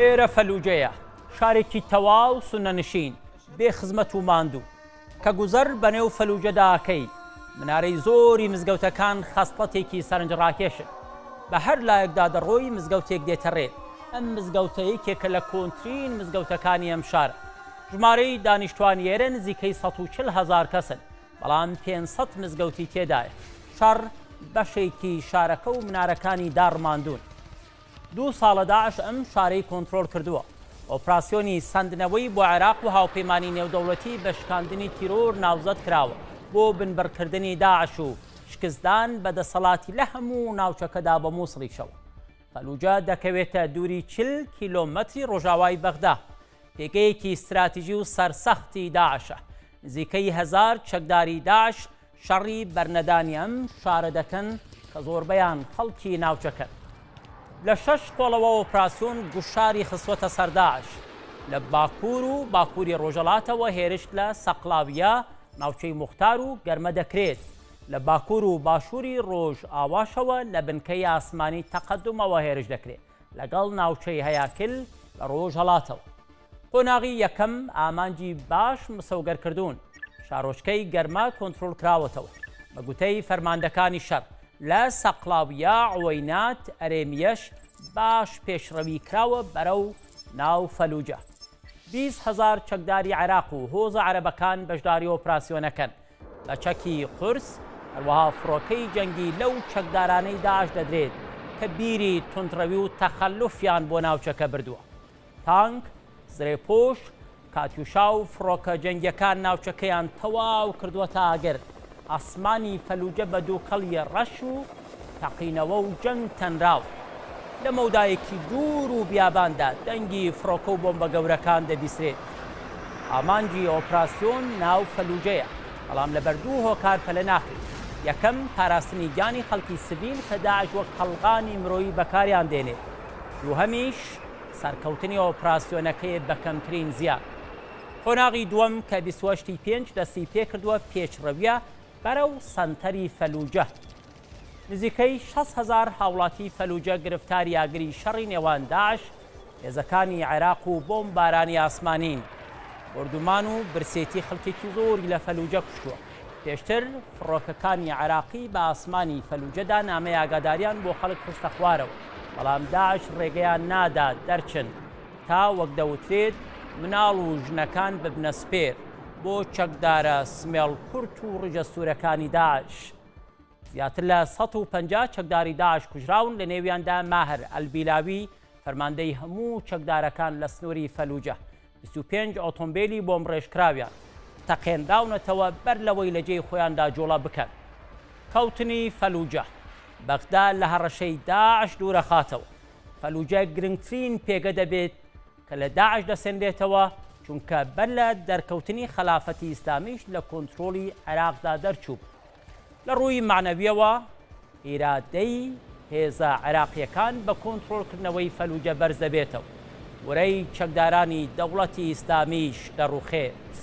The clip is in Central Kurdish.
ئێرە فەلوجەیە، شارێکی تەواو سونەنشین بێ خزمەت و ماندوو کە گوزەر بەنێو فەلوجەداکەی منارەی زۆری مزگەوتەکان خەسڵەتێکی سەرنجڕاکێشن. بە هەر لایەکدا دەڕۆی مزگەوتێک دێتە ڕێ. ئەم مزگەوتە یەکێکە لە کۆنترین مزگەوتەکانی ئەم شارە. ژمارەی دانیشتوانی ئێرە نزیکەی 140,000 کەسن، بەڵام 500 مزگەوتی تێدایە. شەڕ بەشێکی شارەکە و منارەکانی داڕماندوون. 2 ساڵە داعش ئەم شارەی کۆنترۆل کردووە. ئۆپراسیۆنی ساندنەوەی بۆ عێراق و هاوپەیمانی نێودەوڵەتی بە شکاندنی تیرۆر ناوزەت کراوە بۆ بنبڕکردنی داعش و شکستدان بەدەسەڵاتی لە هەموو ناوچەکەدا بە مووسڵیشەوە. فەلوجە دەکەوێتە دووری 40 کیلۆمەتری ڕۆژاوای بەغدا. پێگەیەکی استراتیژی و سەرسەختی داعشە. نزیکەی 1000 چەکداری داعش شەڕی بەرنەدانی ئەم شارە دەکەن کە زۆربەیان خەڵکی ناوچەکەن. لە 6 قۆڵەوە ئۆپراسیۆن گوشاری خستوەتە سەر داعش. لە باکوور و باکووری ڕۆژەڵاتەوە هێرشت لە سەقلاویە ناوچەی موختار و گەرمە دەکرێت. لە باکوور و باشووری ڕۆژ ئاواشەوە لە بنکەی ئاسمانی تەقەدومەوە هێرش دەکرێت لەگەڵ ناوچەی هەیاکل لە ڕۆژهەڵاتەوە. قۆناغی یەکەم ئامانجی باش مسەوگەرکردوون. شارۆچکەی گەرمە کۆنترۆل کراوەتەوە بە گوتەی فەرماندەکانی شەڕ. لە سەقلاویە عوەینات ئەرێمیەش باش پێشڕەوی کراوە بەرەو ناو فەلوجە. 20,000 چەکداری عێراق و هۆزە عەرەبەکان بەشداری ئۆپراسیۆنەکەن. لە چەکی قورس هەروەها فڕۆکەی جەنگی لەو چەکدارانەی داعش دەدرێت کە بیری توندڕەوی و تەخەلوفیان بۆ ناوچەکە بردووە. تانک، زرێپۆش، کاتیوشا و فڕۆکە جەنگیەکان ناوچەکەیان تەواو کردووەتە ئاگر. ئاسمانی فەلوجە بە دووقەڵی ڕەش و تەقینەوە و جەنگ تەنراو. لە مەودایەکی دوور و بیاباندا دەنگی فڕۆکە و بۆمبە گەورەکان دەبیسرێت. ئامانجی ئۆپراسیۆن ناو فەلوجەیە، بەڵام لە بەردوو هۆکار پەلە ناکرێت. یەکەم پاراستنی گیانی خەڵکی سڤیل کە داعش وەک قەڵغانی مرۆیی بەکاریان دێنێت. دووهەمیش سەرکەوتنی ئۆپراسیۆنەکەی بە کەمترین زیان. قۆناغی دووەم کە 28/5 دەستی پێ کردووە پێشڕەویە بەرەو سەنتەری فەلوجە. نزیکەی 6,000 هاوڵاتی فەلوجە گرفتاری ئاگری شەڕی نێوان داعش، هێزەکانی عێراق و بۆمبارانی ئاسمانین. بردومان و برسێتی خەڵکێکی زۆری لە فەلوجە کوشتووە. پێشتر فڕۆکەکانی عێراقی بە ئاسمانی فەلوجەدا نامەی ئاگاداریان بۆ خەڵک خستە خوارەوە، بەڵام داعش ڕێگەیان نادا دەرچن تا وەک دەوترێت مناڵ و ژنەکان ببنە سپێر بۆ چەکدارە سمێڵ کورت و ڕجە سوورەکانی داعش. زیاتر لە 150 چەکداری داعش کوژراون، لە نێویاندا ماهر ئەلبیلاوی فەرماندەی هەموو چەکدارەکان لە سنووری فەلوجە. 25 ئۆتۆمبیلی بۆم ڕێژکراویان تەقێنراونەتەوە بەر لەوەی لە جێی خۆیاندا جۆڵە بکەن. کەوتنی فەلوجە. بەغدا لە هەڕەشەی داعش دوورە خاتەوە. فەلوجە گرنگترین پێگە دەبێت کە لە داعش دەسێنرێتەوە، چونکە بەر لە دەرکەوتنی خلافەتی ئیسلامیش لە کۆنترۆلی عێراقدا دەرچوو. لە ڕووی معنەویەوە ئیرادەی هێزە عێراقیەکان بە کۆنترۆلکردنەوەی فەلوجە بەرز دەبێتەوە. وەرەی چەکدارانی دەوڵەتی ئیسلامیش دەڕوخێت.